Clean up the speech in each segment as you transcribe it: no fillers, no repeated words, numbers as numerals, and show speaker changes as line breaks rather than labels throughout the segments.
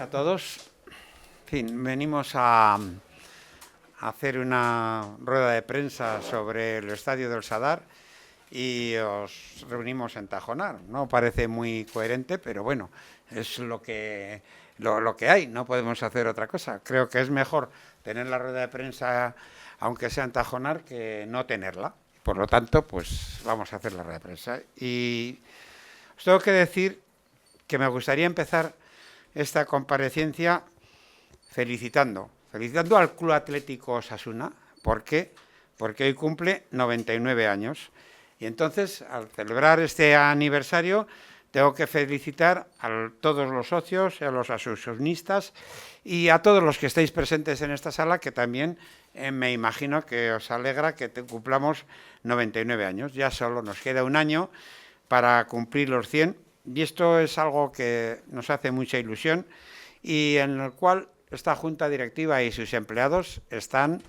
A todos. En fin, venimos a hacer una rueda de prensa sobre el estadio del Sadar y os reunimos en Tajonar. No parece muy coherente, pero bueno, es lo que hay, no podemos hacer otra cosa. Creo que es mejor tener la rueda de prensa, aunque sea en Tajonar, que no tenerla. Por lo tanto, pues vamos a hacer la rueda de prensa. Y os tengo que decir que me gustaría empezar esta comparecencia felicitando al Club Atlético Osasuna. ¿Por qué? Porque hoy cumple 99 años. Y entonces, al celebrar este aniversario, tengo que felicitar a todos los socios, a los asociacionistas y a todos los que estáis presentes en esta sala, que también me imagino que os alegra que cumplamos 99 años. Ya solo nos queda un año para cumplir los 100. Y esto es algo que nos hace mucha ilusión y en el cual esta junta directiva y sus empleados están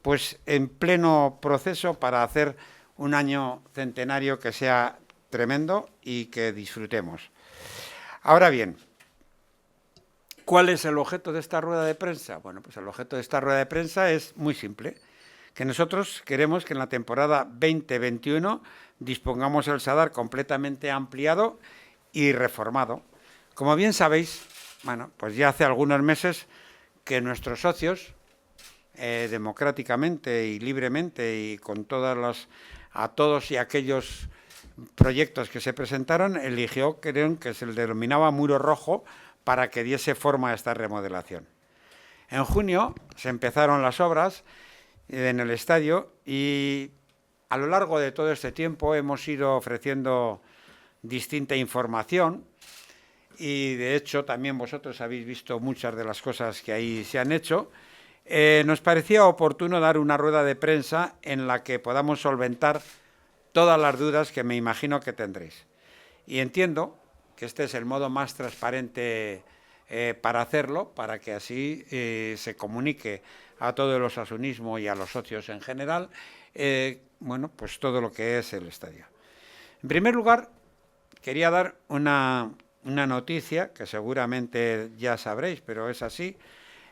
pues en pleno proceso para hacer un año centenario que sea tremendo y que disfrutemos. Ahora bien, ¿cuál es el objeto de esta rueda de prensa? Bueno, pues el objeto de esta rueda de prensa es muy simple, que nosotros queremos que en la temporada 2021 dispongamos el Sadar completamente ampliado y reformado. Como bien sabéis, bueno, pues ya hace algunos meses que nuestros socios, democráticamente y libremente y con a todos y aquellos proyectos que se presentaron, creo que se le denominaba muro rojo para que diese forma a esta remodelación. En junio se empezaron las obras en el estadio y a lo largo de todo este tiempo hemos ido ofreciendo distinta información y de hecho también vosotros habéis visto muchas de las cosas que ahí se han hecho. Nos parecía oportuno dar una rueda de prensa en la que podamos solventar todas las dudas que me imagino que tendréis. Y entiendo que este es el modo más transparente para hacerlo, para que así se comunique a todo el osasunismo y a los socios en general, bueno, pues todo lo que es el estadio. En primer lugar, quería dar una noticia que seguramente ya sabréis, pero es así.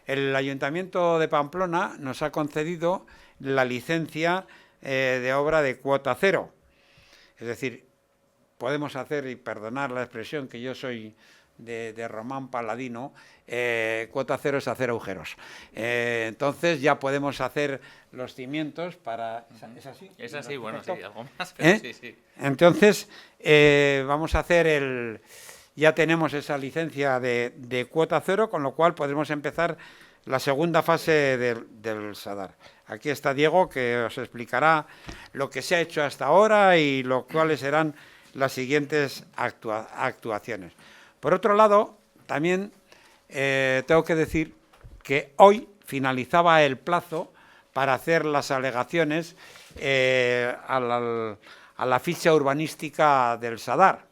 El Ayuntamiento de Pamplona nos ha concedido la licencia de obra de cuota cero. Es decir, podemos hacer, y perdonar la expresión que yo soy de Román Paladino, cuota cero es hacer agujeros. Entonces ya podemos hacer los cimientos para... ¿Es así?
Es así, bueno, sí, algo más, pero sí, sí.
Entonces vamos a hacer ya tenemos esa licencia de cuota cero, con lo cual podremos empezar la segunda fase del Sadar. Aquí está Diego, que os explicará lo que se ha hecho hasta ahora y cuáles serán las siguientes actuaciones. Por otro lado, también tengo que decir que hoy finalizaba el plazo para hacer las alegaciones a la ficha urbanística del Sadar.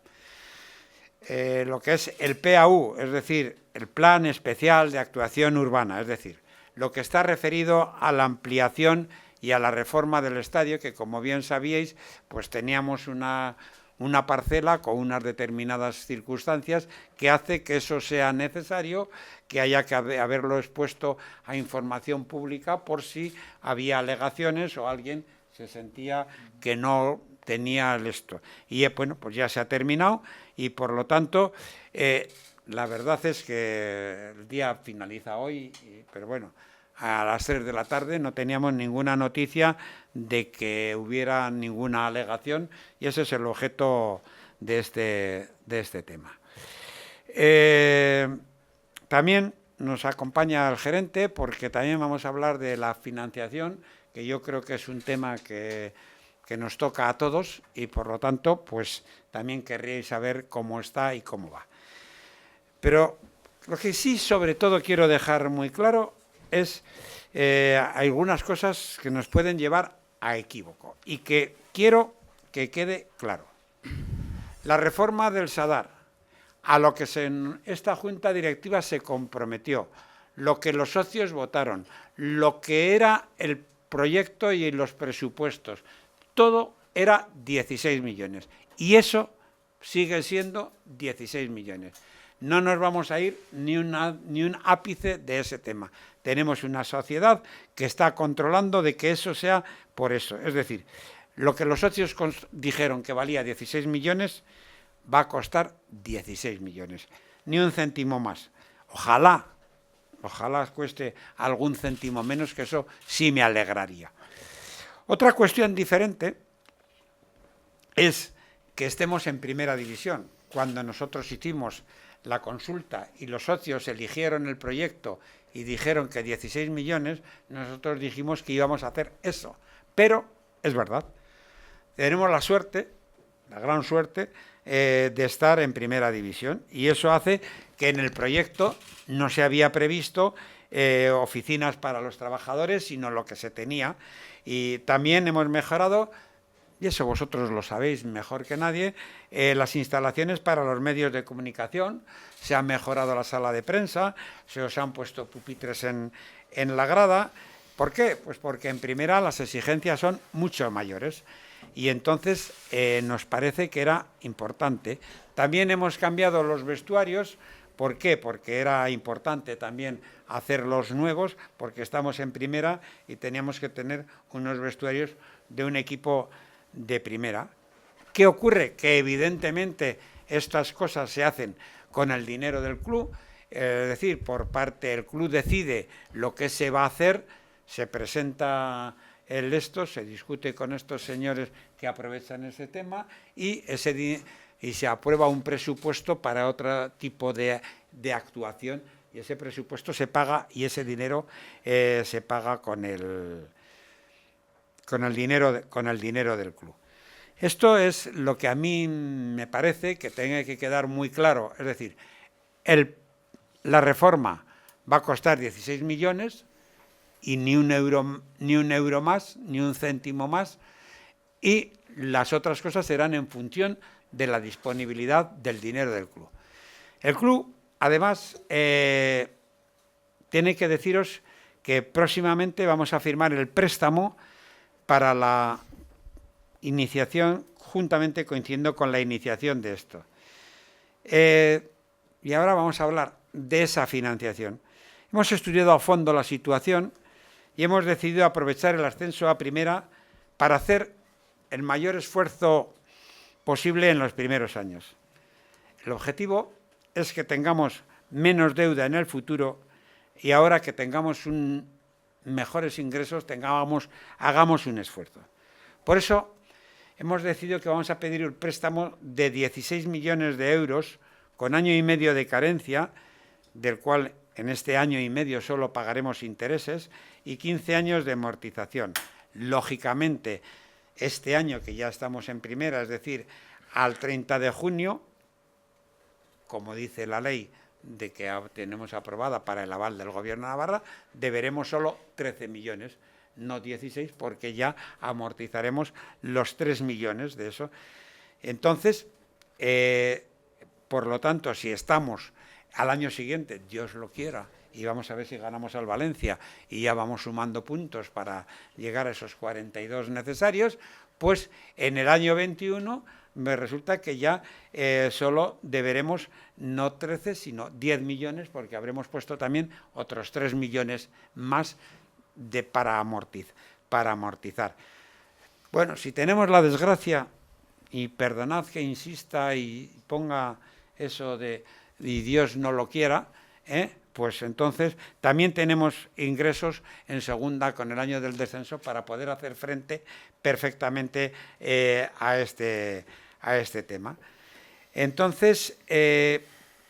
Lo que es el PAU, es decir, el Plan Especial de Actuación Urbana, es decir, lo que está referido a la ampliación y a la reforma del estadio, que como bien sabíais, pues teníamos una parcela con unas determinadas circunstancias que hace que eso sea necesario, que haya que haberlo expuesto a información pública por si había alegaciones o alguien se sentía que no tenía esto. Y bueno, pues ya se ha terminado y por lo tanto la verdad es que el día finaliza hoy, pero bueno, a las 3 de la tarde no teníamos ninguna noticia de que hubiera ninguna alegación y ese es el objeto de este tema. También nos acompaña el gerente porque también vamos a hablar de la financiación, que yo creo que es un tema que nos toca a todos y por lo tanto pues también querríais saber cómo está y cómo va. Pero lo que sí sobre todo quiero dejar muy claro es algunas cosas que nos pueden llevar a equívoco y que quiero que quede claro. La reforma del Sadar, a lo que en esta junta directiva se comprometió, lo que los socios votaron, lo que era el proyecto y los presupuestos, todo era 16 millones y eso sigue siendo 16 millones. no nos vamos a ir ni un ápice de ese tema. Tenemos una sociedad que está controlando de que eso sea por eso. Es decir, lo que los socios dijeron que valía 16 millones, va a costar 16 millones. Ni un céntimo más. Ojalá cueste algún céntimo menos, que eso sí me alegraría. Otra cuestión diferente es que estemos en primera división. Cuando nosotros hicimos la consulta y los socios eligieron el proyecto y dijeron que 16 millones, nosotros dijimos que íbamos a hacer eso. Pero es verdad, tenemos la suerte, la gran suerte, de estar en primera división, y eso hace que en el proyecto no se había previsto oficinas para los trabajadores, sino lo que se tenía. Y también hemos mejorado, y eso vosotros lo sabéis mejor que nadie, las instalaciones para los medios de comunicación. Se ha mejorado la sala de prensa, se os han puesto pupitres en la grada. ¿Por qué? Pues porque en primera las exigencias son mucho mayores, y entonces nos parece que era importante. También hemos cambiado los vestuarios. ¿Por qué? Porque era importante también hacerlos nuevos, porque estamos en primera y teníamos que tener unos vestuarios de un equipo de primera. ¿Qué ocurre? Que evidentemente estas cosas se hacen con el dinero del club, es decir, por parte del club decide lo que se va a hacer, se presenta se discute con estos señores que aprovechan ese tema, y se aprueba un presupuesto para otro tipo de actuación, y ese presupuesto se paga, y ese dinero se paga con el dinero del club. Esto es lo que a mí me parece que tiene que quedar muy claro. Es decir, la reforma va a costar 16 millones y ni un euro más, ni un céntimo más, y las otras cosas serán en función de la disponibilidad del dinero del club. El club, además, tiene que deciros que próximamente vamos a firmar el préstamo para la iniciación, juntamente coincidiendo con la iniciación de esto. Y ahora vamos a hablar de esa financiación. Hemos estudiado a fondo la situación y hemos decidido aprovechar el ascenso a primera para hacer el mayor esfuerzo posible en los primeros años. El objetivo es que tengamos menos deuda en el futuro, y ahora que tengamos mejores ingresos, hagamos un esfuerzo. Por eso hemos decidido que vamos a pedir un préstamo de 16 millones de euros con año y medio de carencia, del cual en este año y medio solo pagaremos intereses, y 15 años de amortización. Lógicamente, este año que ya estamos en primera, es decir, al 30 de junio, como dice la ley de que tenemos aprobada para el aval del Gobierno de Navarra, deberemos solo 13 millones, no 16, porque ya amortizaremos los 3 millones de eso. Entonces, por lo tanto, si estamos al año siguiente, Dios lo quiera, y vamos a ver si ganamos al Valencia y ya vamos sumando puntos para llegar a esos 42 necesarios, pues en el año 21 me resulta que ya solo deberemos no 13, sino 10 millones, porque habremos puesto también otros 3 millones más para amortizar. Bueno, si tenemos la desgracia, y perdonad que insista y ponga eso de y Dios no lo quiera, pues entonces también tenemos ingresos en segunda con el año del descenso para poder hacer frente perfectamente a este tema. Entonces,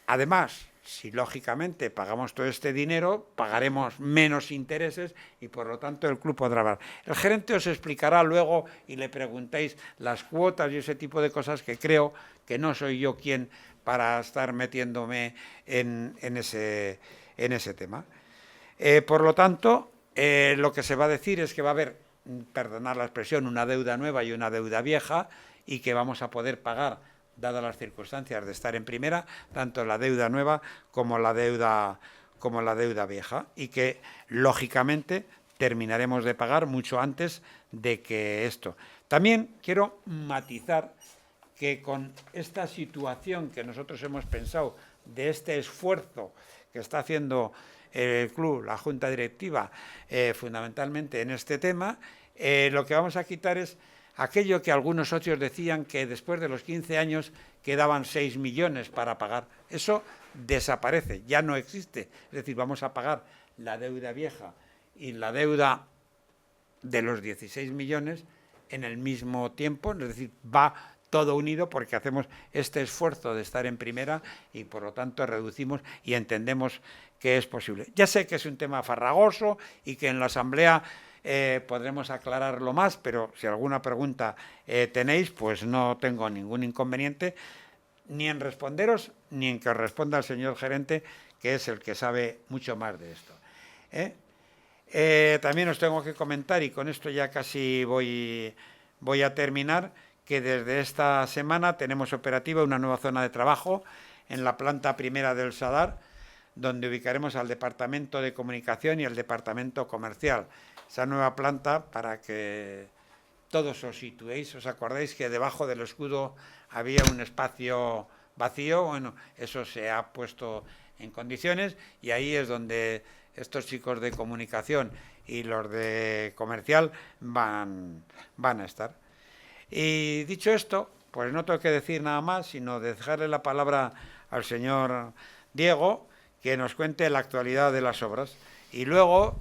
además, si lógicamente pagamos todo este dinero, pagaremos menos intereses y por lo tanto el club podrá hablar. El gerente os explicará luego y le preguntéis las cuotas y ese tipo de cosas, que creo que no soy yo quien para estar metiéndome en ese tema. Por lo tanto, lo que se va a decir es que va a haber, perdonad la expresión, una deuda nueva y una deuda vieja, y que vamos a poder pagar, dadas las circunstancias de estar en primera, tanto la deuda nueva como la deuda vieja, y que lógicamente terminaremos de pagar mucho antes de que esto. También quiero matizar que con esta situación que nosotros hemos pensado de este esfuerzo que está haciendo el club, la junta directiva, fundamentalmente en este tema, lo que vamos a quitar es aquello que algunos socios decían que después de los 15 años quedaban 6 millones para pagar. Eso desaparece, ya no existe. Es decir, vamos a pagar la deuda vieja y la deuda de los 16 millones en el mismo tiempo, es decir, va todo unido porque hacemos este esfuerzo de estar en primera y por lo tanto reducimos y entendemos que es posible. Ya sé que es un tema farragoso y que en la asamblea podremos aclararlo más, pero si alguna pregunta tenéis, pues no tengo ningún inconveniente ni en responderos ni en que responda el señor gerente, que es el que sabe mucho más de esto. También os tengo que comentar, y con esto ya casi voy a terminar, que desde esta semana tenemos operativa una nueva zona de trabajo en la planta primera del Sadar, donde ubicaremos al departamento de comunicación y al departamento comercial. Esa nueva planta, para que todos os situéis, os acordáis que debajo del escudo había un espacio vacío. Bueno, eso se ha puesto en condiciones y ahí es donde estos chicos de comunicación y los de comercial van a estar. Y dicho esto, pues no tengo que decir nada más, sino dejarle la palabra al señor Diego, que nos cuente la actualidad de las obras. Y luego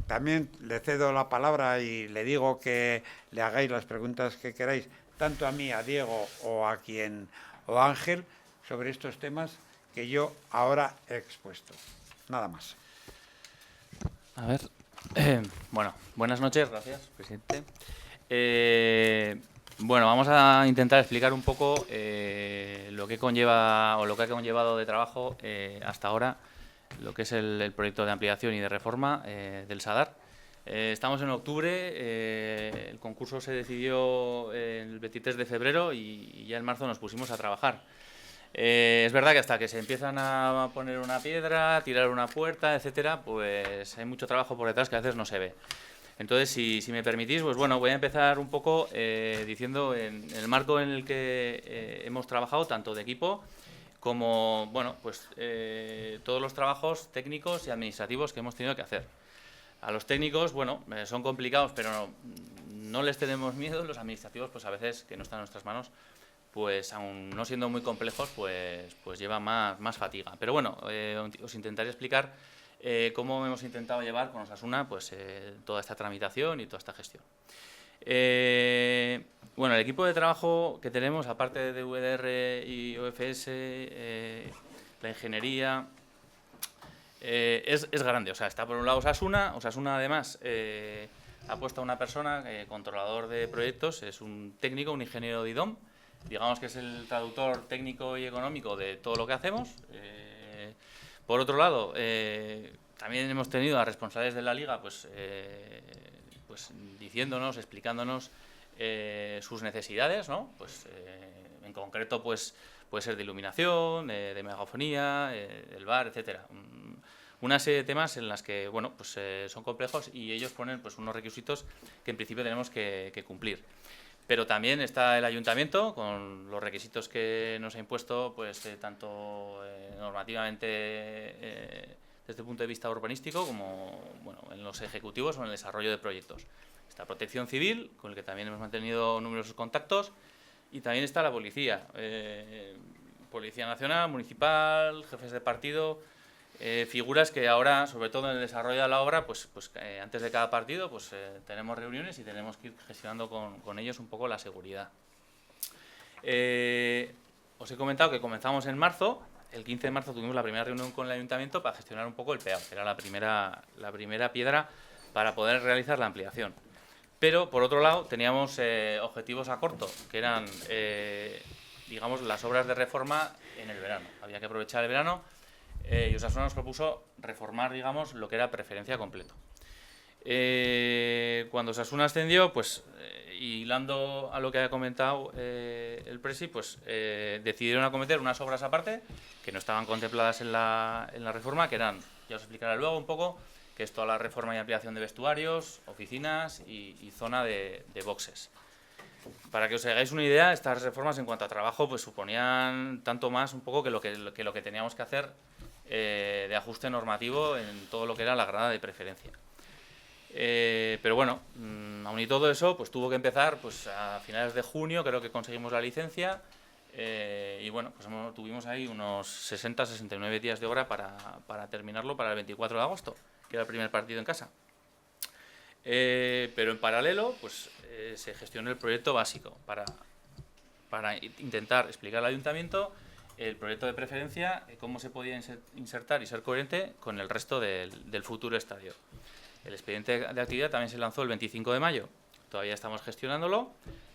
también le cedo la palabra y le digo que le hagáis las preguntas que queráis, tanto a mí, a Diego o a Ángel, sobre estos temas que yo ahora he expuesto. Nada más.
A ver, bueno, buenas noches, gracias, presidente. Bueno, vamos a intentar explicar un poco lo que conlleva o lo que ha conllevado de trabajo hasta ahora lo que es el proyecto de ampliación y de reforma del Sadar. Estamos en octubre, el concurso se decidió el 23 de febrero y ya en marzo nos pusimos a trabajar. Es verdad que hasta que se empiezan a poner una piedra, a tirar una puerta, etcétera, pues hay mucho trabajo por detrás que a veces no se ve. Entonces, si me permitís, pues bueno, voy a empezar un poco diciendo en el marco en el que hemos trabajado, tanto de equipo como, bueno, pues todos los trabajos técnicos y administrativos que hemos tenido que hacer. A los técnicos, bueno, son complicados, pero no les tenemos miedo. Los administrativos, pues a veces, que no están en nuestras manos, pues aún no siendo muy complejos, pues llevan más fatiga. Pero bueno, os intentaré explicar cómo hemos intentado llevar con Osasuna pues, toda esta tramitación y toda esta gestión. Bueno, el equipo de trabajo que tenemos, aparte de VDR y OFS, la ingeniería, es grande. O sea, está por un lado Osasuna además ha puesto a una persona, controlador de proyectos, es un técnico, un ingeniero de IDOM, digamos que es el traductor técnico y económico de todo lo que hacemos. Por otro lado, también hemos tenido a responsables de la Liga pues diciéndonos, explicándonos sus necesidades, ¿no? Pues, en concreto pues, puede ser de iluminación, de megafonía, del bar, etcétera. Una serie de temas en las que bueno, pues, son complejos y ellos ponen pues, unos requisitos que en principio tenemos que cumplir. Pero también está el ayuntamiento con los requisitos que nos ha impuesto, pues tanto normativamente desde el punto de vista urbanístico como bueno, en los ejecutivos o en el desarrollo de proyectos. Está Protección Civil, con el que también hemos mantenido numerosos contactos, y también está la policía, Policía Nacional, Municipal, jefes de partido, figuras que ahora, sobre todo en el desarrollo de la obra, pues antes de cada partido pues tenemos reuniones y tenemos que ir gestionando con ellos un poco la seguridad. Os he comentado que comenzamos en marzo. El 15 de marzo tuvimos la primera reunión con el ayuntamiento para gestionar un poco el peado, que era la primera piedra para poder realizar la ampliación. Pero, por otro lado, teníamos objetivos a corto, que eran, digamos, las obras de reforma en el verano. Había que aprovechar el verano. Y Osasuna nos propuso reformar, digamos, lo que era preferencia completo. Cuando Osasuna ascendió, pues, hilando a lo que ha comentado el Presi, pues decidieron acometer unas obras aparte que no estaban contempladas en la reforma, que eran, ya os explicaré luego un poco, que es toda la reforma y ampliación de vestuarios, oficinas y zona de boxes. Para que os hagáis una idea, estas reformas en cuanto a trabajo pues suponían tanto más un poco que lo que teníamos que hacer de ajuste normativo en todo lo que era la grada de preferencia. Pero bueno, aun y todo eso, pues tuvo que empezar pues a finales de junio, creo que conseguimos la licencia. Y bueno, pues tuvimos ahí unos 60-69 días de obra para terminarlo para el 24 de agosto, que era el primer partido en casa. Pero en paralelo, pues se gestionó el proyecto básico para intentar explicar al ayuntamiento el proyecto de preferencia, cómo se podía insertar y ser coherente con el resto del futuro estadio. El expediente de actividad también se lanzó el 25 de mayo, todavía estamos gestionándolo,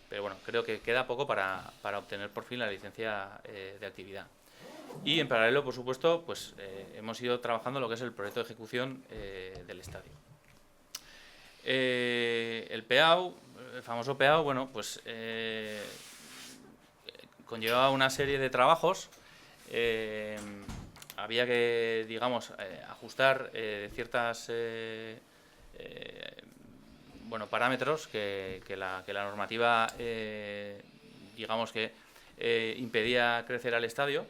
pero bueno, creo que queda poco para obtener por fin la licencia de actividad. Y en paralelo, por supuesto, pues hemos ido trabajando lo que es el proyecto de ejecución del estadio. El PEAU, el famoso PEAU, bueno, pues conllevaba una serie de trabajos. Había que, digamos, ajustar ciertas parámetros que la normativa, digamos que impedía crecer al estadio.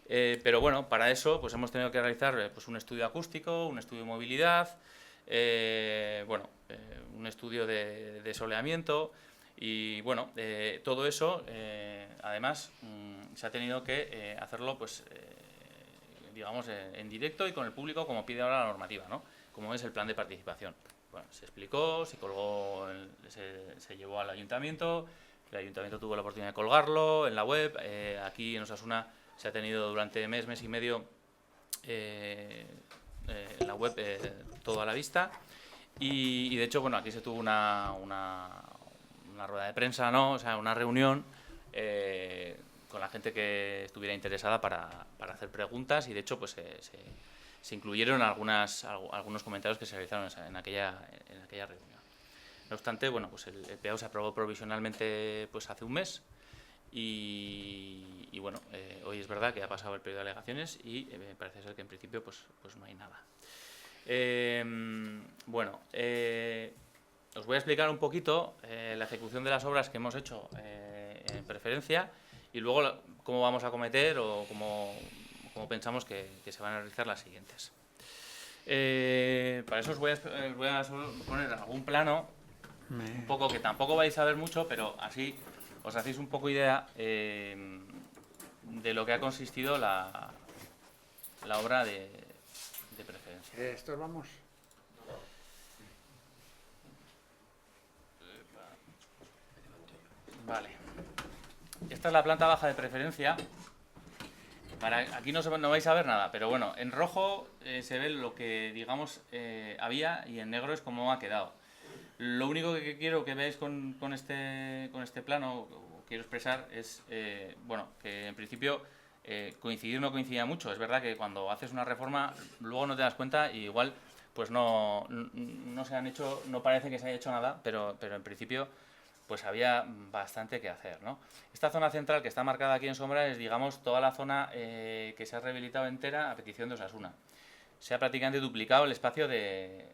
Pero bueno, para eso pues hemos tenido que realizar pues, un estudio acústico, un estudio de movilidad, un estudio de soleamiento y bueno, todo eso además se ha tenido que hacerlo pues digamos en directo y con el público como pide ahora la normativa, ¿no? Como es el plan de participación. Bueno, se explicó, se colgó, se llevó al ayuntamiento, el ayuntamiento tuvo la oportunidad de colgarlo en la web, aquí en Osasuna se ha tenido durante mes y medio en la web todo a la vista y de hecho, bueno, aquí se tuvo una rueda de prensa, ¿no? O sea, una reunión con la gente que estuviera interesada para hacer preguntas y de hecho pues se incluyeron algunos comentarios que se realizaron en aquella reunión. No obstante, bueno, pues el PEAU se aprobó provisionalmente pues hace un mes y bueno, hoy es verdad que ha pasado el periodo de alegaciones y parece ser que en principio pues no hay nada. Os voy a explicar un poquito la ejecución de las obras que hemos hecho en preferencia y luego cómo vamos a cometer o cómo pensamos que se van a realizar las siguientes. Para eso os voy a poner algún plano, un poco que tampoco vais a ver mucho, pero así os hacéis un poco idea de lo que ha consistido la obra de preferencia.
¿Estos vamos?
Vale. Esta es la planta baja de preferencia. Aquí no vais a ver nada, pero bueno, en rojo se ve lo que, digamos, había y en negro es como ha quedado. Lo único que quiero que veáis con este plano, o quiero expresar, es que en principio coincidir no coincidía mucho. Es verdad que cuando haces una reforma luego no te das cuenta y igual pues no se han hecho, no parece que se haya hecho nada, pero en principio pues había bastante que hacer, ¿no? Esta zona central que está marcada aquí en sombra es, digamos, toda la zona que se ha rehabilitado entera a petición de Osasuna. Se ha prácticamente duplicado el espacio de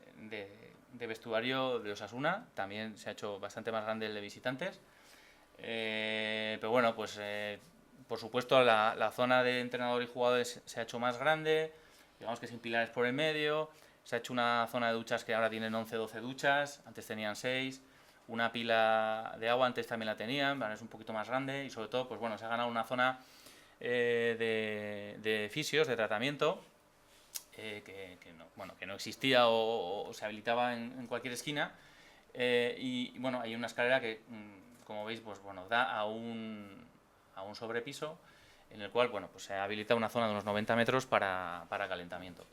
vestuario de Osasuna, también se ha hecho bastante más grande el de visitantes, pero bueno, pues por supuesto la zona de entrenador y jugadores se ha hecho más grande, digamos que sin pilares por el medio, se ha hecho una zona de duchas que ahora tienen 11-12 duchas, antes tenían 6, una pila de agua antes también la tenían, es un poquito más grande y sobre todo pues bueno, se ha ganado una zona de fisios, de tratamiento, que no existía o se habilitaba en cualquier esquina y bueno, hay una escalera que como veis pues bueno, da a un sobrepiso en el cual bueno, pues se habilita una zona de unos 90 metros para calentamiento.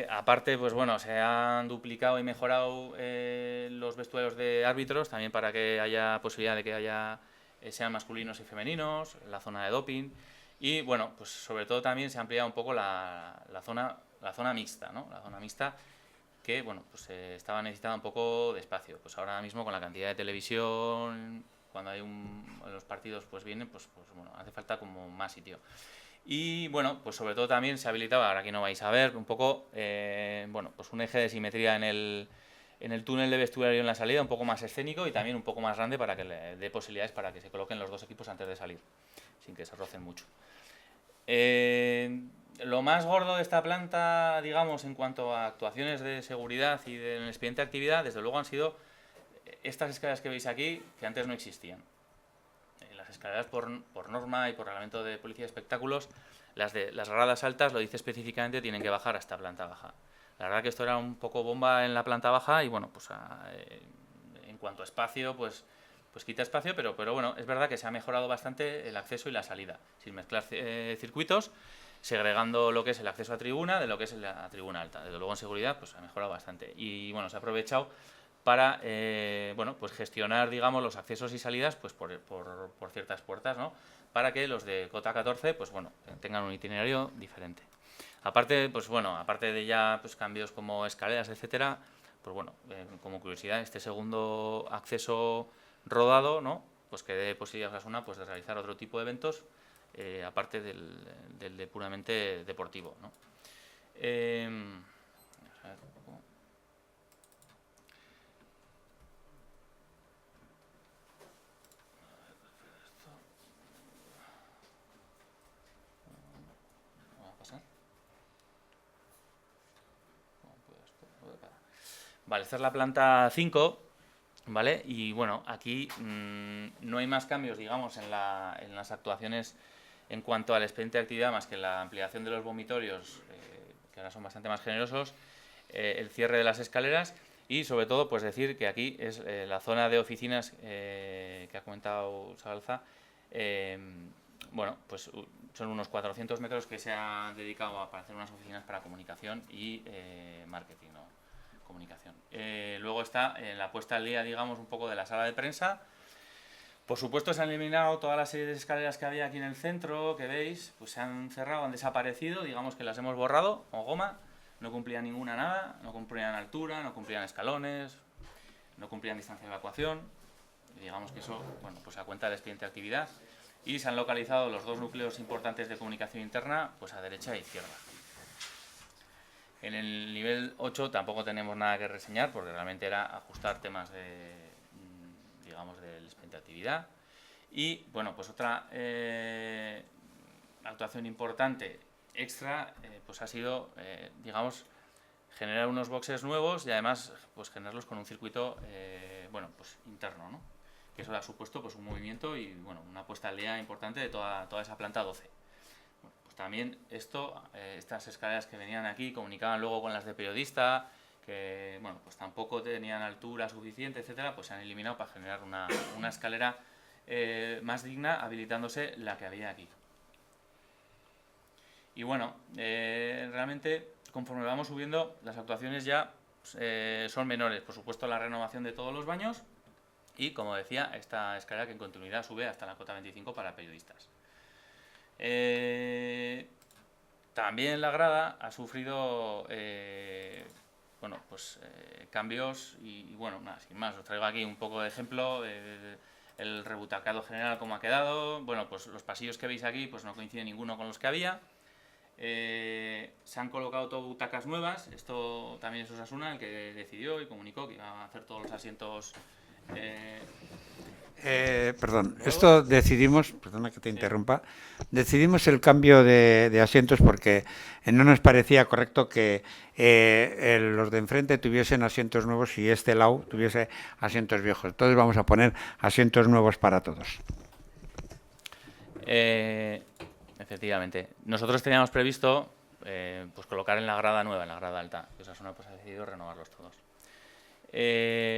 Aparte, pues bueno, se han duplicado y mejorado los vestuarios de árbitros también para que haya posibilidad de que sean masculinos y femeninos, la zona de doping y bueno, pues sobre todo también se ha ampliado un poco la zona mixta, ¿no? La zona mixta que bueno, pues estaba necesitada un poco de espacio. Pues ahora mismo con la cantidad de televisión, cuando hay los partidos pues vienen, pues bueno, hace falta como más sitio. Y bueno, pues sobre todo también se habilitaba, ahora aquí no vais a ver, un poco, pues un eje de simetría en en el túnel de vestuario en la salida, un poco más escénico y también un poco más grande para que le dé posibilidades para que se coloquen los dos equipos antes de salir, sin que se rocen mucho. Lo más gordo de esta planta, digamos, en cuanto a actuaciones de seguridad y del expediente de actividad, desde luego han sido estas escaleras que veis aquí, que antes no existían. Las escaleras por norma y por reglamento de policía de espectáculos, las gradas altas, lo dice específicamente, tienen que bajar hasta planta baja. La verdad que esto era un poco bomba en la planta baja y bueno, pues en cuanto a espacio, pues quita espacio, pero bueno, es verdad que se ha mejorado bastante el acceso y la salida, sin mezclar circuitos, segregando lo que es el acceso a tribuna de lo que es la tribuna alta. Desde luego en seguridad pues ha mejorado bastante y bueno, se ha aprovechado para bueno, pues gestionar, digamos, los accesos y salidas pues por ciertas puertas, ¿no? Para que los de cota 14 pues bueno, tengan un itinerario diferente. Aparte, pues bueno, aparte de ya pues cambios como escaleras, etcétera, pues bueno, como curiosidad, este segundo acceso rodado, ¿no? Pues que dé posibilidad a Osasuna pues de realizar otro tipo de eventos aparte del de puramente deportivo, ¿no? Vale, esta es la planta 5, ¿vale? Y bueno, aquí no hay más cambios, digamos, en las actuaciones en cuanto al expediente de actividad, más que la ampliación de los vomitorios, que ahora son bastante más generosos, el cierre de las escaleras y sobre todo, pues decir que aquí es la zona de oficinas que ha comentado Sabalza. Bueno, pues son unos 400 metros que se ha dedicado para hacer unas oficinas para comunicación y marketing, ¿no? Comunicación. Luego está en la puesta al día, digamos, un poco de la sala de prensa. Por supuesto se han eliminado toda la serie de escaleras que había aquí en el centro, que veis, pues se han cerrado, han desaparecido, digamos que las hemos borrado con goma, no cumplían ninguna nada, no cumplían altura, no cumplían escalones, no cumplían distancia de evacuación, y digamos que eso, bueno, pues a cuenta del expediente de actividad, y se han localizado los dos núcleos importantes de comunicación interna, pues a derecha e izquierda. En el nivel 8 tampoco tenemos nada que reseñar, porque realmente era ajustar temas de, digamos, del expediente de actividad. Y, bueno, pues otra actuación importante extra, pues ha sido, digamos, generar unos boxes nuevos y además, pues generarlos con un circuito, bueno, pues interno, ¿no? Que eso ha supuesto, pues, un movimiento y, bueno, una puesta al día importante de toda esa planta 12. También estas escaleras que venían aquí comunicaban luego con las de periodista, que bueno, pues tampoco tenían altura suficiente, etcétera, pues se han eliminado para generar una escalera más digna, habilitándose la que había aquí. Y bueno, realmente conforme vamos subiendo, las actuaciones ya son menores. Por supuesto, la renovación de todos los baños y, como decía, esta escalera que en continuidad sube hasta la cota 25 para periodistas. También la grada ha sufrido bueno, pues, cambios y bueno, nada, sin más, os traigo aquí un poco de ejemplo, el rebutacado general como ha quedado. Bueno, pues los pasillos que veis aquí pues no coincide ninguno con los que había. Se han colocado todo butacas nuevas, esto también es Osasuna el que decidió y comunicó que iba a hacer todos los asientos.
Perdón, esto decidimos, perdona que te interrumpa, decidimos el cambio de asientos porque no nos parecía correcto que los de enfrente tuviesen asientos nuevos y este lado tuviese asientos viejos. Entonces vamos a poner asientos nuevos para todos.
Efectivamente. Nosotros teníamos previsto pues colocar en la grada nueva, en la grada alta. Osasuna pues ha decidido renovarlos todos.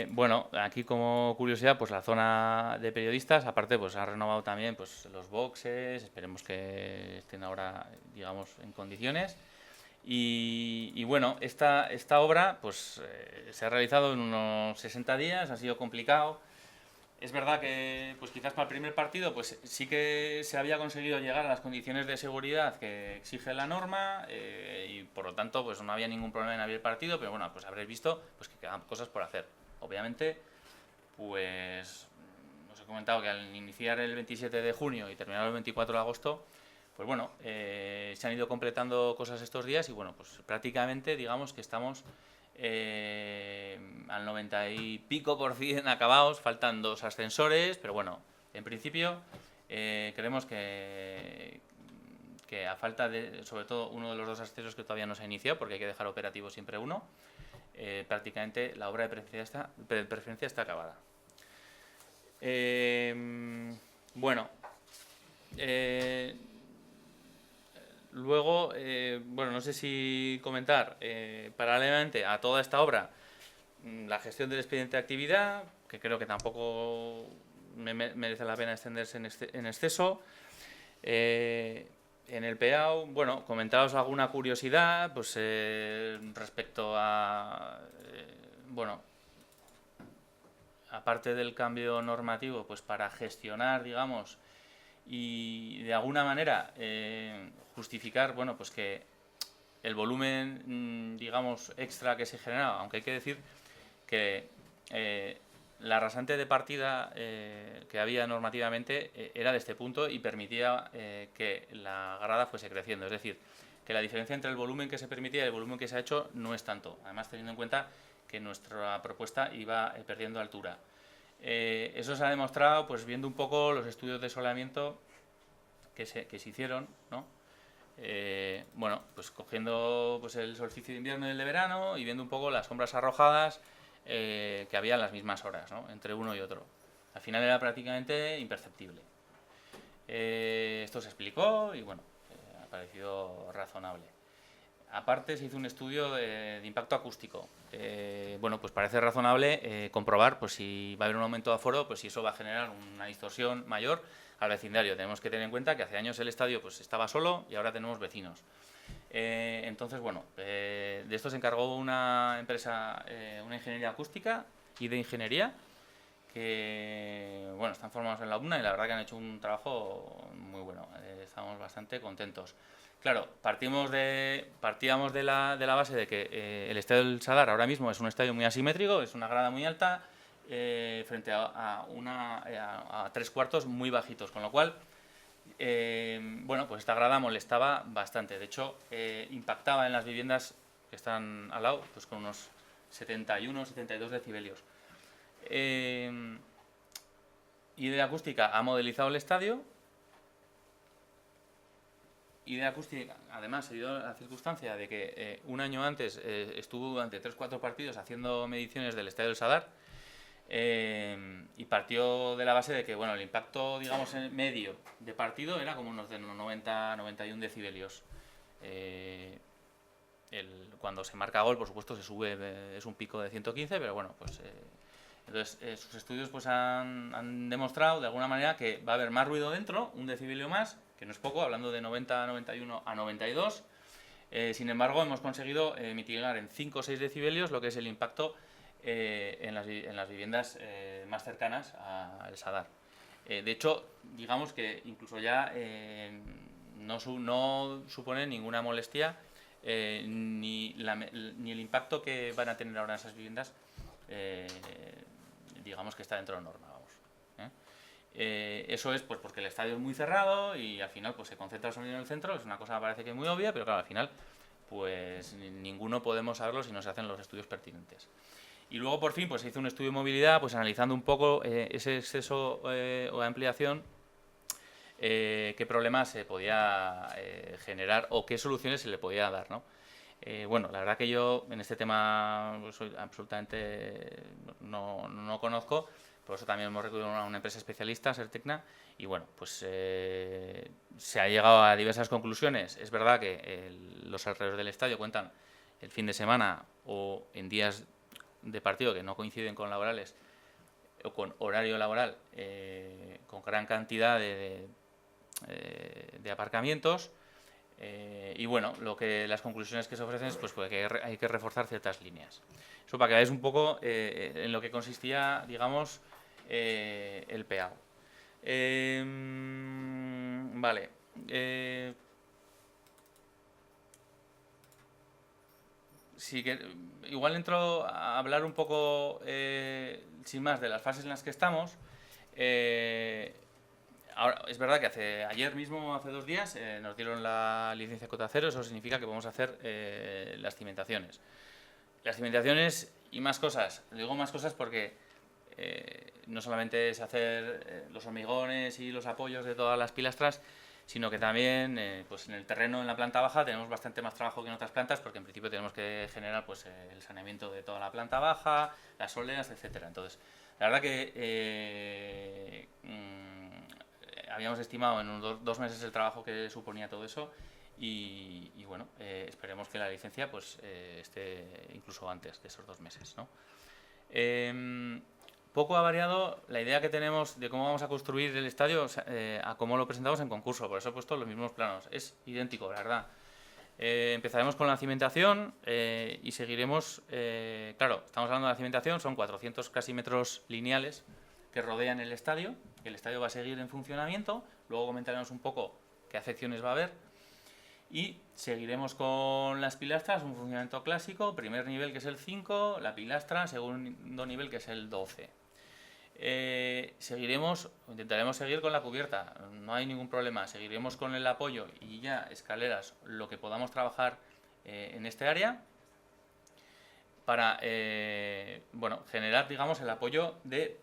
Bueno, aquí como curiosidad, pues la zona de periodistas, aparte pues ha renovado también pues los boxes, esperemos que estén ahora, digamos, en condiciones. Y bueno, esta obra pues se ha realizado en unos 60 días, ha sido complicado. Es verdad que pues quizás para el primer partido pues sí que se había conseguido llegar a las condiciones de seguridad que exige la norma y por lo tanto pues no había ningún problema en abrir el partido, pero bueno, pues habréis visto pues que quedan cosas por hacer. Obviamente, pues os he comentado que al iniciar el 27 de junio y terminar el 24 de agosto, pues bueno, se han ido completando cosas estos días y bueno, pues prácticamente digamos que estamos al 90 y pico % acabados, faltan 2 ascensores, pero bueno, en principio creemos que a falta de, sobre todo, uno de los 2 ascensores que todavía no se ha iniciado, porque hay que dejar operativo siempre uno, prácticamente la obra de preferencia está acabada. Bueno, luego, bueno, no sé si comentar, paralelamente a toda esta obra, la gestión del expediente de actividad, que creo que tampoco merece la pena extenderse en exceso. En el PEAU, bueno, comentaos alguna curiosidad, pues respecto a, bueno, aparte del cambio normativo, pues para gestionar, digamos, y de alguna manera justificar, bueno, pues que el volumen, digamos, extra que se generaba, aunque hay que decir que la rasante de partida que había normativamente era de este punto y permitía que la grada fuese creciendo. Es decir, que la diferencia entre el volumen que se permitía y el volumen que se ha hecho no es tanto. Además, teniendo en cuenta que nuestra propuesta iba perdiendo altura. Eso se ha demostrado pues viendo un poco los estudios de soleamiento que se hicieron, ¿no? Bueno, pues cogiendo pues el solsticio de invierno y el de verano y viendo un poco las sombras arrojadas que había en las mismas horas, ¿no? Entre uno y otro. Al final era prácticamente imperceptible. Esto se explicó y bueno, ha parecido razonable. Aparte se hizo un estudio de impacto acústico. Bueno, pues parece razonable comprobar pues, si va a haber un aumento de aforo, pues si eso va a generar una distorsión mayor al vecindario. Tenemos que tener en cuenta que hace años el estadio pues, estaba solo y ahora tenemos vecinos. Entonces, bueno, de esto se encargó una empresa, una ingeniería acústica y de ingeniería, que bueno, están formados en la UNA y la verdad que han hecho un trabajo muy bueno. Estamos bastante contentos. Claro, partíamos de la base de que el estadio del Sadar ahora mismo es un estadio muy asimétrico, es una grada muy alta frente a 3/4 muy bajitos, con lo cual, bueno, pues esta grada molestaba bastante. De hecho, impactaba en las viviendas que están al lado, pues con unos 71, 72 decibelios. Idea Acústica ha modelizado el estadio. Idea Acústica, además, se dio la circunstancia de que un año antes estuvo durante 3-4 partidos haciendo mediciones del estadio del Sadar y partió de la base de que, bueno, el impacto, digamos, medio de partido era como unos de 90-91 decibelios. Cuando se marca gol, por supuesto, se sube, es un pico de 115, pero bueno, pues... entonces, sus estudios pues han demostrado de alguna manera que va a haber más ruido dentro, un decibelio más, que no es poco, hablando de 90, 91 a 92. Sin embargo, hemos conseguido mitigar en 5 o 6 decibelios lo que es el impacto en las viviendas más cercanas al Sadar. De hecho, digamos que incluso ya no supone ninguna molestia ni el impacto que van a tener ahora esas viviendas, digamos que está dentro de la norma, vamos. Eso es pues porque el estadio es muy cerrado y al final pues se concentra el sonido en el centro. Es una cosa que parece que es muy obvia, pero claro, al final pues ninguno podemos saberlo si no se hacen los estudios pertinentes. Y luego por fin pues se hizo un estudio de movilidad, pues analizando un poco ese exceso o ampliación, qué problemas se podía generar o qué soluciones se le podía dar, ¿no? Bueno, la verdad que yo en este tema soy absolutamente no conozco, por eso también hemos recurrido a una empresa especialista, Sertecna, y bueno, pues se ha llegado a diversas conclusiones. Es verdad que los alrededores del estadio cuentan el fin de semana o en días de partido que no coinciden con laborales o con horario laboral, con gran cantidad de aparcamientos. Y bueno, las conclusiones que se ofrecen es pues, que hay que reforzar ciertas líneas. Eso para que veáis un poco en lo que consistía, digamos, el PEAU. Vale. Sí que igual entro a hablar un poco, sin más, de las fases en las que estamos. Ahora, es verdad que ayer mismo, hace 2 días, nos dieron la licencia cota cero. Eso significa que vamos a hacer las cimentaciones. Las cimentaciones y más cosas. Digo más cosas porque no solamente es hacer los hormigones y los apoyos de todas las pilastras, sino que también pues en el terreno, en la planta baja, tenemos bastante más trabajo que en otras plantas, porque en principio tenemos que generar pues, el saneamiento de toda la planta baja, las soleas, etcétera. Entonces, la verdad que habíamos estimado en unos 2 meses el trabajo que suponía todo eso y bueno, esperemos que la licencia pues esté incluso antes de esos 2 meses, ¿no? Poco ha variado la idea que tenemos de cómo vamos a construir el estadio a cómo lo presentamos en concurso, por eso he puesto los mismos planos. Es idéntico, la verdad. Empezaremos con la cimentación y seguiremos, claro, estamos hablando de la cimentación, son 400 casi metros lineales que rodean el estadio. El estadio va a seguir en funcionamiento, luego comentaremos un poco qué afecciones va a haber. Y seguiremos con las pilastras, un funcionamiento clásico, primer nivel que es el 5, la pilastra, segundo nivel que es el 12. Intentaremos seguir con la cubierta, no hay ningún problema, seguiremos con el apoyo y ya escaleras, lo que podamos trabajar en este área para bueno, generar, digamos, el apoyo de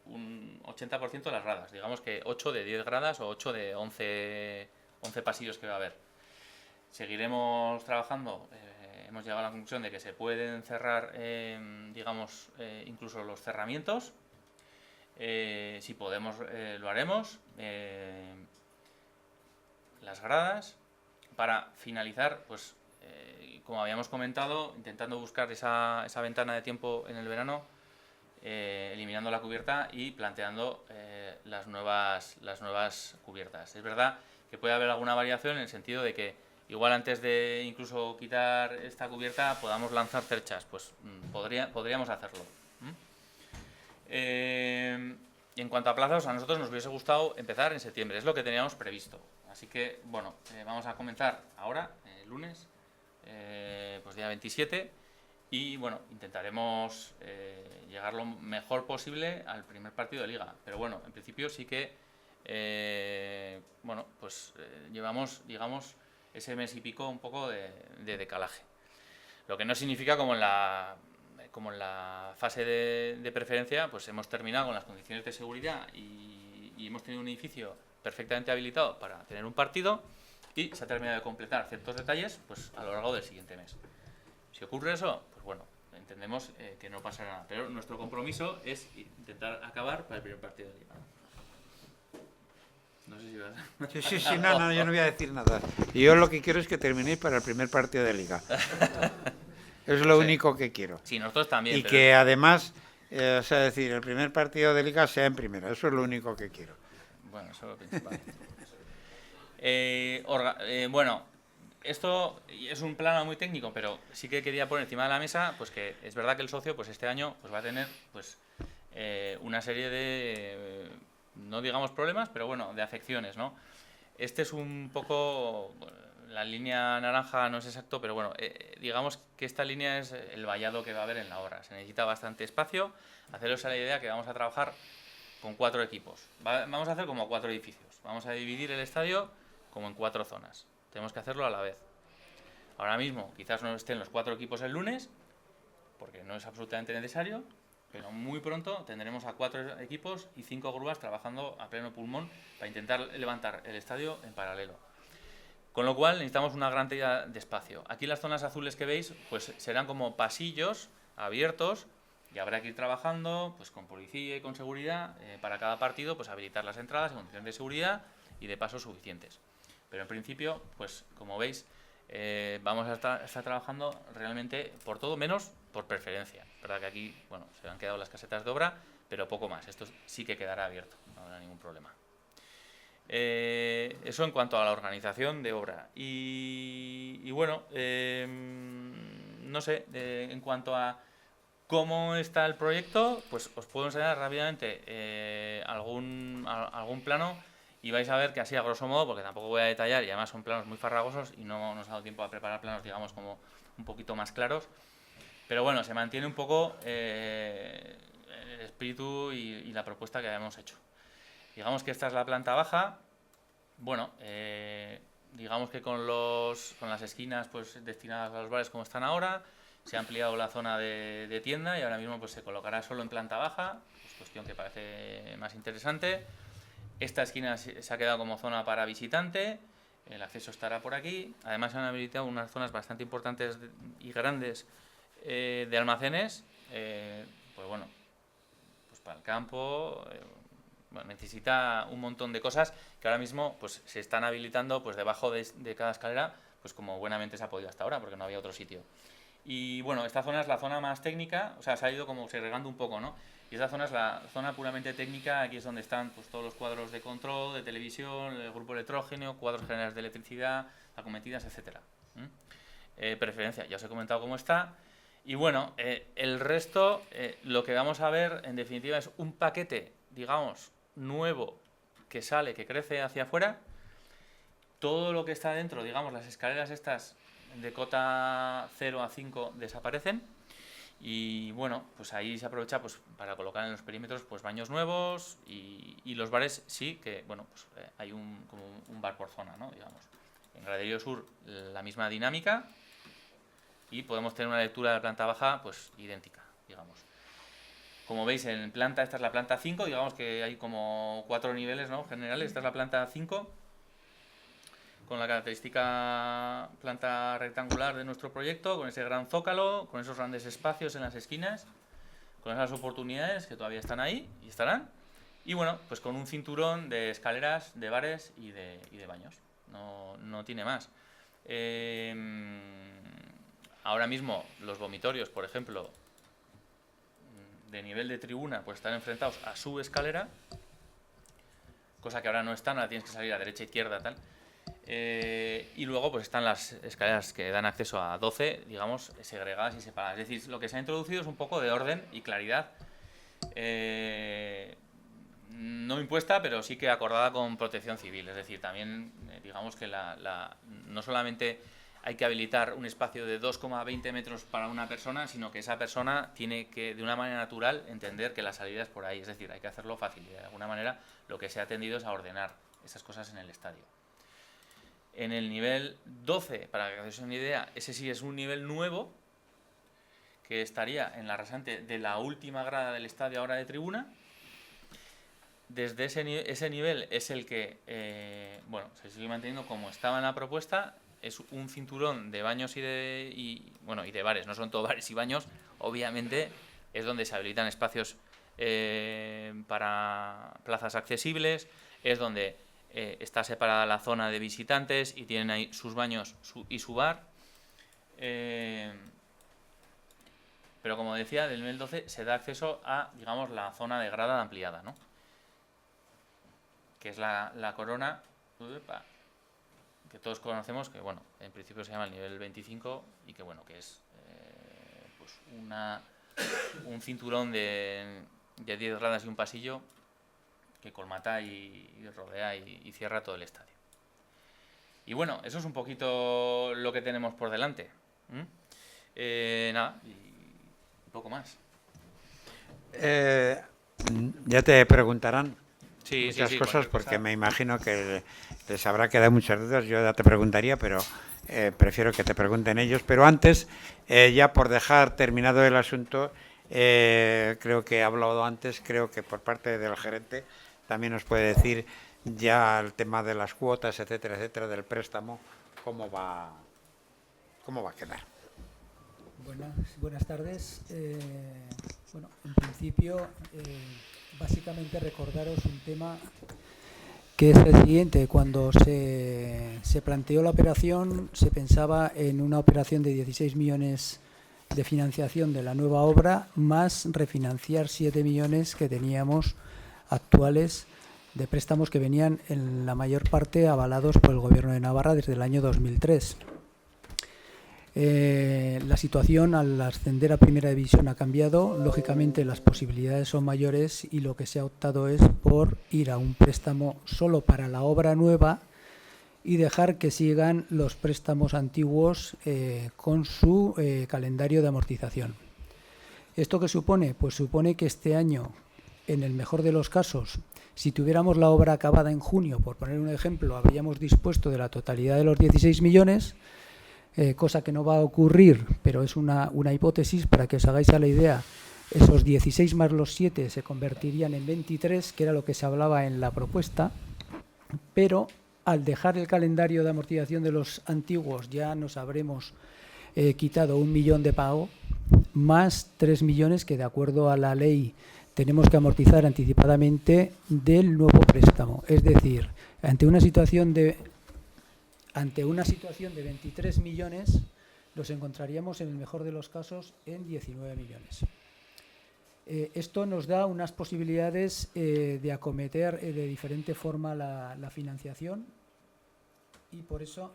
un 80% de las gradas, digamos que 8 de 10 gradas o 8 de 11 pasillos que va a haber. Seguiremos trabajando, hemos llegado a la conclusión de que se pueden cerrar, digamos, incluso los cerramientos. Si podemos, lo haremos. Las gradas, para finalizar, pues como habíamos comentado, intentando buscar esa ventana de tiempo en el verano, eliminando la cubierta y planteando las nuevas cubiertas. Es verdad que puede haber alguna variación en el sentido de que igual antes de incluso quitar esta cubierta podamos lanzar cerchas, pues podríamos hacerlo. Y en cuanto a plazos, a nosotros nos hubiese gustado empezar en septiembre, es lo que teníamos previsto. Así que, bueno, vamos a comenzar ahora, lunes, pues día 27, y bueno, intentaremos llegar lo mejor posible al primer partido de Liga. Pero bueno, en principio sí que, bueno, pues llevamos, digamos, ese mes y pico un poco de decalaje. Lo que no significa como en la fase de preferencia, pues hemos terminado con las condiciones de seguridad y hemos tenido un edificio perfectamente habilitado para tener un partido y se ha terminado de completar ciertos detalles pues a lo largo del siguiente mes. Si ocurre eso, pues bueno, entendemos que no pasará nada, pero nuestro compromiso es intentar acabar para el primer partido de Liga. No sé si vas a...
Sí, no, yo no voy a decir nada. Yo lo que quiero es que terminéis para el primer partido de Liga. Es lo único que quiero.
Sí, nosotros también.
Y pero... que además, o sea, decir, el primer partido de Liga sea en primera. Eso es lo único que quiero.
Bueno, eso es lo principal. Bueno, esto es un plano muy técnico, pero sí que quería poner encima de la mesa pues que es verdad que el socio pues este año pues va a tener pues una serie de, no digamos problemas, pero bueno, de afecciones, ¿no? Este es un poco... La línea naranja no es exacto, pero bueno, digamos que esta línea es el vallado que va a haber en la obra. Se necesita bastante espacio. Haceros a la idea que vamos a trabajar con 4 equipos. Vamos a hacer como 4 edificios. Vamos a dividir el estadio como en 4 zonas. Tenemos que hacerlo a la vez. Ahora mismo quizás no estén los 4 equipos el lunes, porque no es absolutamente necesario, pero muy pronto tendremos a 4 equipos y 5 grúas trabajando a pleno pulmón para intentar levantar el estadio en paralelo. Con lo cual necesitamos una gran cantidad de espacio. Aquí las zonas azules que veis pues serán como pasillos abiertos y habrá que ir trabajando pues con policía y con seguridad para cada partido pues habilitar las entradas en condiciones de seguridad y de pasos suficientes. Pero en principio, pues como veis, vamos a estar trabajando realmente por todo menos por preferencia. Es verdad que aquí, bueno, se han quedado las casetas de obra, pero poco más. Esto sí que quedará abierto, no habrá ningún problema. Eso en cuanto a la organización de obra y bueno, no sé, en cuanto a cómo está el proyecto, pues os puedo enseñar rápidamente algún plano y vais a ver que así a grosso modo, porque tampoco voy a detallar y además son planos muy farragosos y no nos ha dado tiempo a preparar planos digamos como un poquito más claros, pero bueno, se mantiene un poco el espíritu y la propuesta que habíamos hecho. Digamos que esta es la planta baja. Bueno, digamos que con las esquinas pues destinadas a los bares como están ahora. Se ha ampliado la zona de tienda y ahora mismo pues se colocará solo en planta baja, pues, cuestión que parece más interesante. Esta esquina se ha quedado como zona para visitante, el acceso estará por aquí. Además se han habilitado unas zonas bastante importantes y grandes de almacenes, pues bueno, pues para el campo. Bueno, necesita un montón de cosas que ahora mismo pues se están habilitando pues debajo de cada escalera, pues como buenamente se ha podido hasta ahora, porque no había otro sitio. Y bueno, esta zona es la zona más técnica, o sea, se ha ido como segregando un poco, ¿no? Y esta zona es la zona puramente técnica, aquí es donde están pues todos los cuadros de control, de televisión, el grupo electrógeno, cuadros generales de electricidad, acometidas, etcétera. Preferencia, ya os he comentado cómo está. Y bueno, el resto, lo que vamos a ver, en definitiva, es un paquete, digamos, nuevo que sale, que crece hacia afuera. Todo lo que está dentro, digamos, las escaleras estas de cota 0 a 5 desaparecen. Y bueno, pues ahí se aprovecha pues para colocar en los perímetros pues baños nuevos y los bares sí que, bueno, pues hay como un bar por zona, ¿no? Digamos. En Graderío Sur la misma dinámica y podemos tener una lectura de planta baja pues idéntica, digamos. Como veis, en planta, esta es la planta 5, digamos que hay como 4 niveles, ¿no? Generales, esta es la planta 5, con la característica planta rectangular de nuestro proyecto, con ese gran zócalo, con esos grandes espacios en las esquinas, con esas oportunidades que todavía están ahí y estarán, y bueno, pues con un cinturón de escaleras, de bares y de baños, no tiene más. Ahora mismo los vomitorios, por ejemplo, de nivel de tribuna, pues están enfrentados a su escalera, cosa que ahora no están, ahora tienes que salir a derecha, izquierda, tal. Y luego pues están las escaleras que dan acceso a 12, digamos, segregadas y separadas. Es decir, lo que se ha introducido es un poco de orden y claridad, no impuesta, pero sí que acordada con Protección Civil. Es decir, también digamos que no solamente hay que habilitar un espacio de 2,20 metros para una persona, sino que esa persona tiene que, de una manera natural, entender que la salida es por ahí. Es decir, hay que hacerlo fácil. Y de alguna manera lo que se ha atendido es a ordenar esas cosas en el estadio. En el nivel 12, para que os hagáis una idea, ese sí es un nivel nuevo, que estaría en la rasante de la última grada del estadio ahora de tribuna. Desde ese nivel es el que, bueno, se sigue manteniendo como estaba en la propuesta. Es un cinturón de baños y de bares, no son todo bares y baños, obviamente es donde se habilitan espacios para plazas accesibles, es donde está separada la zona de visitantes y tienen ahí sus baños y su bar. Pero como decía, del nivel 12 se da acceso a, digamos, la zona de grada ampliada, ¿no? Que es la corona, que todos conocemos, que bueno, en principio se llama el nivel 25 y que bueno, que es pues un cinturón de 10 gradas y un pasillo que colmata y rodea y cierra todo el estadio. Y bueno, eso es un poquito lo que tenemos por delante. Nada, y poco más.
Ya te preguntarán muchas
sí,
cosas porque me imagino que les habrá quedado muchas dudas. Yo ya te preguntaría, pero prefiero que te pregunten ellos. Pero antes, ya por dejar terminado el asunto, creo que he hablado antes, creo que por parte del gerente también nos puede decir ya el tema de las cuotas, etcétera, etcétera, del préstamo, cómo va a quedar.
Buenas tardes. Bueno, en principio, básicamente recordaros un tema que es el siguiente. Cuando se planteó la operación, se pensaba en una operación de 16 millones de financiación de la nueva obra, más refinanciar 7 millones que teníamos actuales de préstamos que venían en la mayor parte avalados por el Gobierno de Navarra desde el año 2003. La situación al ascender a Primera División ha cambiado, lógicamente las posibilidades son mayores y lo que se ha optado es por ir a un préstamo solo para la obra nueva y dejar que sigan los préstamos antiguos con su calendario de amortización. ¿Esto qué supone? Pues supone que este año, en el mejor de los casos, si tuviéramos la obra acabada en junio, por poner un ejemplo, habríamos dispuesto de la totalidad de los 16 millones, cosa que no va a ocurrir, pero es una hipótesis para que os hagáis a la idea. Esos 16 más los 7 se convertirían en 23, que era lo que se hablaba en la propuesta, pero al dejar el calendario de amortización de los antiguos ya nos habremos quitado 1 millón de pago, más 3 millones que de acuerdo a la ley tenemos que amortizar anticipadamente del nuevo préstamo. Es decir, ante una situación de 23 millones nos encontraríamos en el mejor de los casos en 19 millones. Esto nos da unas posibilidades de acometer de diferente forma la financiación y por eso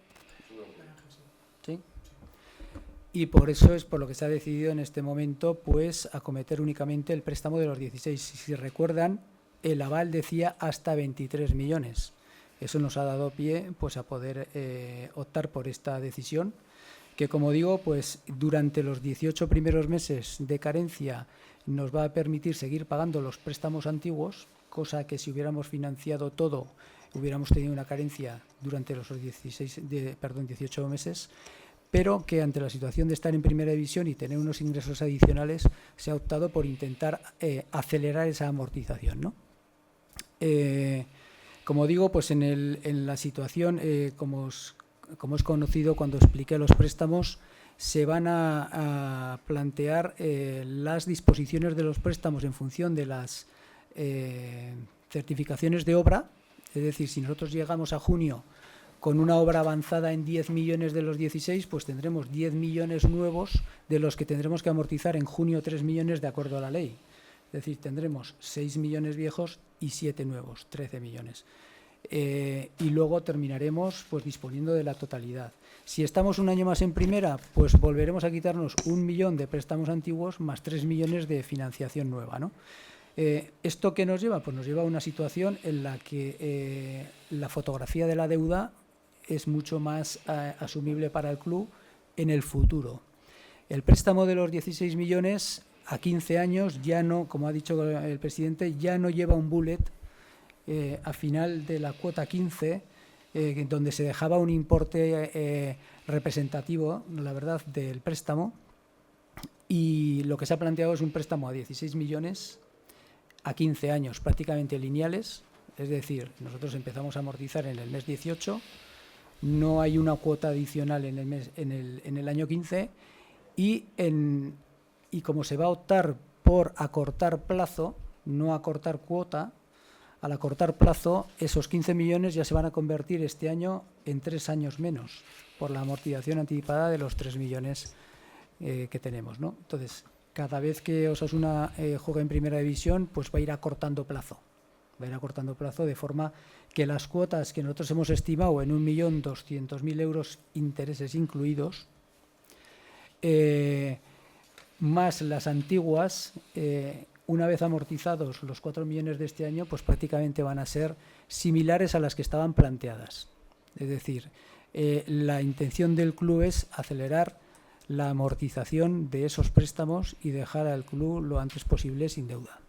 es por lo que se ha decidido en este momento pues acometer únicamente el préstamo de los 16. Si recuerdan, el aval decía hasta 23 millones. Eso nos ha dado pie pues a poder optar por esta decisión, que como digo, pues durante los 18 primeros meses de carencia nos va a permitir seguir pagando los préstamos antiguos, cosa que si hubiéramos financiado todo hubiéramos tenido una carencia durante los 18 meses, pero que ante la situación de estar en primera división y tener unos ingresos adicionales se ha optado por intentar acelerar esa amortización, ¿no? Como digo, pues en la situación, como es conocido cuando expliqué los préstamos, se van a plantear las disposiciones de los préstamos en función de las certificaciones de obra. Es decir, si nosotros llegamos a junio con una obra avanzada en 10 millones de los 16, pues tendremos 10 millones nuevos de los que tendremos que amortizar en junio 3 millones de acuerdo a la ley. Es decir, tendremos 6 millones viejos y 7 nuevos, 13 millones. Y luego terminaremos pues disponiendo de la totalidad. Si estamos un año más en primera, pues volveremos a quitarnos 1 millón de préstamos antiguos más 3 millones de financiación nueva, ¿no? ¿Esto qué nos lleva? Pues nos lleva a una situación en la que la fotografía de la deuda es mucho más asumible para el club en el futuro. El préstamo de los 16 millones a 15 años ya no, como ha dicho el presidente, ya no lleva un bullet a final de la cuota 15, donde se dejaba un importe representativo, la verdad, del préstamo, y lo que se ha planteado es un préstamo a 16 millones a 15 años prácticamente lineales, es decir, nosotros empezamos a amortizar en el mes 18, no hay una cuota adicional en el año 15 y como se va a optar por acortar plazo, no acortar cuota, al acortar plazo, esos 15 millones ya se van a convertir este año en 3 años menos por la amortización anticipada de los 3 millones que tenemos, ¿no? Entonces, cada vez que Osasuna juega en primera división, pues va a ir acortando plazo. Va a ir acortando plazo de forma que las cuotas que nosotros hemos estimado en 1.200.000 euros, intereses incluidos, más las antiguas, una vez amortizados los 4 millones de este año, pues prácticamente van a ser similares a las que estaban planteadas. Es decir, la intención del club es acelerar la amortización de esos préstamos y dejar al club lo antes posible sin deuda.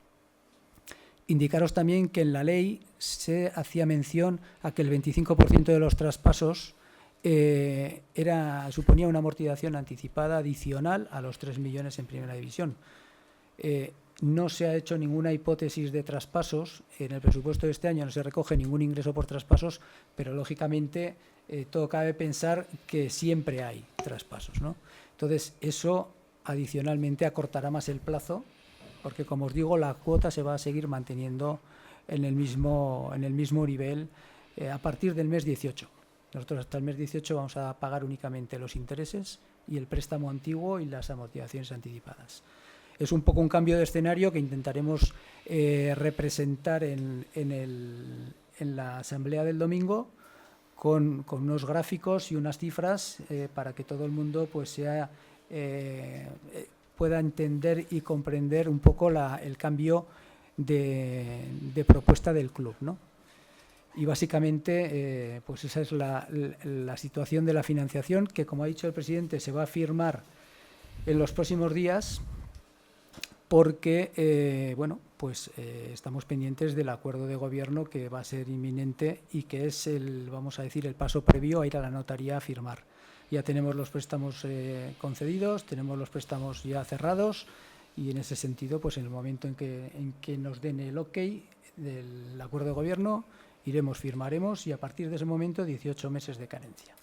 Indicaros también que en la ley se hacía mención a que el 25% de los traspasos suponía una amortización anticipada adicional a los 3 millones en primera división. No se ha hecho ninguna hipótesis de traspasos. En el presupuesto de este año no se recoge ningún ingreso por traspasos, pero lógicamente todo cabe pensar que siempre hay traspasos, ¿no? Entonces, eso adicionalmente acortará más el plazo, porque como os digo, la cuota se va a seguir manteniendo en el mismo nivel a partir del mes 18. Nosotros hasta el mes 18 vamos a pagar únicamente los intereses y el préstamo antiguo y las amortizaciones anticipadas. Es un poco un cambio de escenario que intentaremos representar en la asamblea del domingo con unos gráficos y unas cifras para que todo el mundo pues pueda entender y comprender un poco el cambio de propuesta del club, ¿no? Y básicamente pues esa es la situación de la financiación, que como ha dicho el presidente se va a firmar en los próximos días, porque estamos pendientes del acuerdo de gobierno que va a ser inminente y que es el paso previo a ir a la notaría a firmar. ya tenemos los préstamos concedidos, tenemos los préstamos ya cerrados y en ese sentido, pues en el momento en que nos den el OK del acuerdo de gobierno, firmaremos y a partir de ese momento 18 meses de carencia.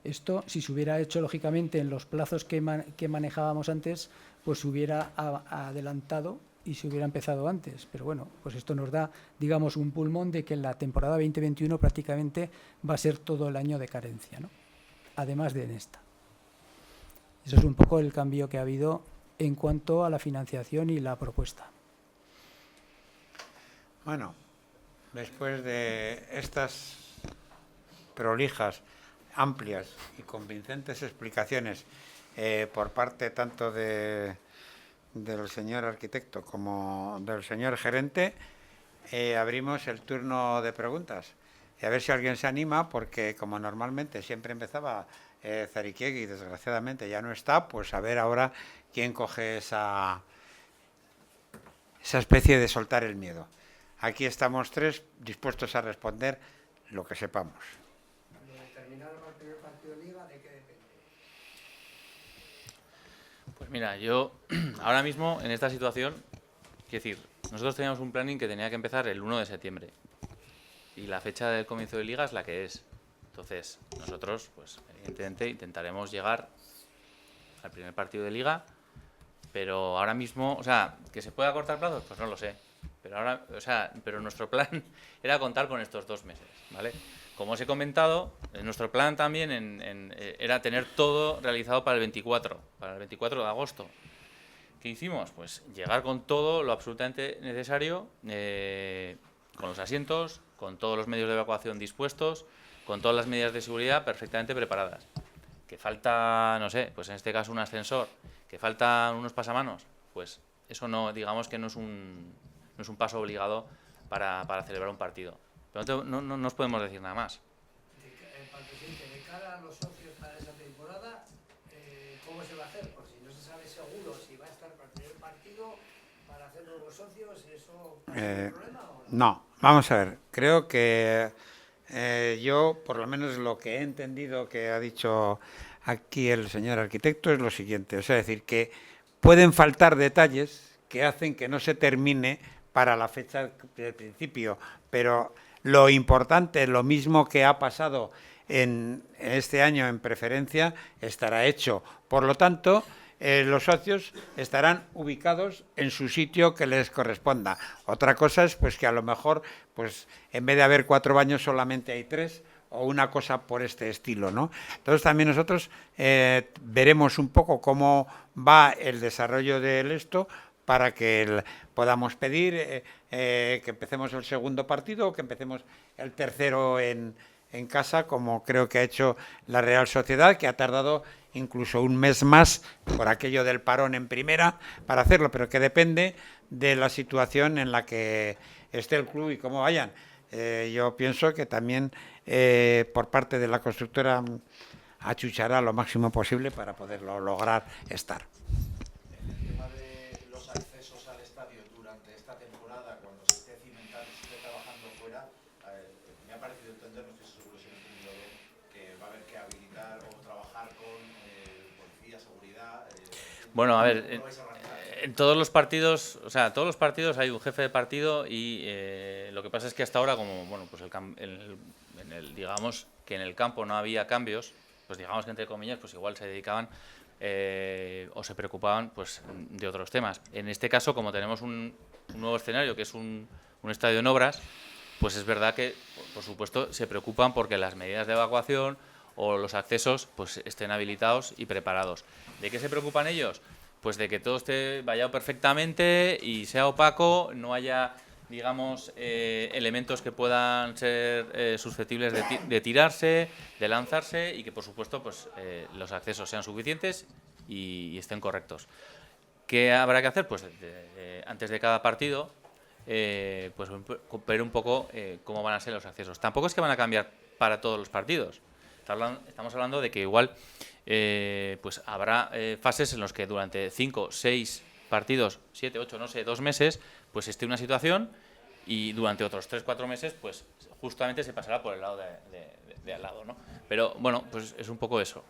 Esto, si se hubiera hecho lógicamente en los plazos que manejábamos antes, pues se hubiera adelantado y se hubiera empezado antes. Pero bueno, pues esto nos da, digamos, un pulmón de que la temporada 2021 prácticamente va a ser todo el año de carencia, ¿no? Además de en esta. Eso es un poco el cambio que ha habido en cuanto a la financiación y la propuesta.
Bueno, después de estas prolijas, amplias y convincentes explicaciones por parte tanto del señor arquitecto como del señor gerente, abrimos el turno de preguntas. Y a ver si alguien se anima, porque como normalmente siempre empezaba Zariquiegui y desgraciadamente ya no está, pues a ver ahora quién coge esa especie de soltar el miedo. Aquí estamos tres dispuestos a responder lo que sepamos.
Pues mira, yo ahora mismo en esta situación, quiero decir, nosotros teníamos un planning que tenía que empezar el 1 de septiembre y la fecha del comienzo de liga es la que es. Entonces, nosotros, pues evidentemente intentaremos llegar al primer partido de liga, pero ahora mismo, o sea, ¿que se pueda cortar plazos? Pues no lo sé. Pero ahora, o sea, pero nuestro plan era contar con estos 2 meses, ¿vale? Como os he comentado, nuestro plan también era tener todo realizado para el 24 de agosto. ¿Qué hicimos? Pues llegar con todo lo absolutamente necesario, con los asientos, con todos los medios de evacuación dispuestos, con todas las medidas de seguridad perfectamente preparadas. Que falta, no sé, pues en este caso un ascensor, que faltan unos pasamanos, pues eso no, digamos que no es un paso obligado para celebrar un partido. Pero no nos podemos decir nada más.
Presidente, de cara a los socios para esa temporada, ¿cómo se va a hacer? Porque si no se sabe seguro si va a estar para el primer partido, para hacer nuevos socios, ¿eso va a ser un problema o no?
No, vamos a ver. Creo que yo, por lo menos lo que he entendido que ha dicho aquí el señor arquitecto es lo siguiente. O sea, es decir, que pueden faltar detalles que hacen que no se termine para la fecha del principio, pero lo importante, lo mismo que ha pasado en este año en preferencia, estará hecho. Por lo tanto, los socios estarán ubicados en su sitio que les corresponda. Otra cosa es pues que a lo mejor, pues en vez de haber 4 baños solamente hay 3 o una cosa por este estilo, ¿no? Entonces también nosotros veremos un poco cómo va el desarrollo del esto para que podamos pedir que empecemos el segundo partido o que empecemos el tercero en casa, como creo que ha hecho la Real Sociedad, que ha tardado incluso un mes más por aquello del parón en primera para hacerlo, pero que depende de la situación en la que esté el club y cómo vayan. Yo pienso que también por parte de la constructora achuchará lo máximo posible para poderlo lograr estar.
En el tema de los accesos al estadio durante esta temporada, cuando se esté cimentando, se esté trabajando fuera, me ha parecido entender, no estoy seguro si lo he entendido bien, que va a haber que habilitar o trabajar con policía, seguridad.
Bueno, a ver, en todos los partidos, o sea, todos los partidos hay un jefe de partido y lo que pasa es que hasta ahora, como bueno, pues digamos que en el campo no había cambios, pues digamos que entre comillas, pues igual se dedicaban o se preocupaban pues de otros temas. En este caso, como tenemos un nuevo escenario que es un estadio en obras, pues es verdad que, por supuesto, se preocupan porque las medidas de evacuación o los accesos pues estén habilitados y preparados. ¿De qué se preocupan ellos? Pues de que todo esté vallado perfectamente y sea opaco, no haya, digamos, elementos que puedan ser susceptibles de tirarse, de lanzarse y que, por supuesto, pues los accesos sean suficientes y estén correctos. ¿Qué habrá que hacer? Pues antes de cada partido, pues ver un poco cómo van a ser los accesos. Tampoco es que van a cambiar para todos los partidos. Estamos hablando de que igual pues habrá fases en los que durante 5, 6 partidos, 7, 8, no sé, 2 meses, pues esté una situación y durante otros 3, 4 meses, pues justamente se pasará por el lado de al lado, ¿no? Pero bueno, pues es un poco eso.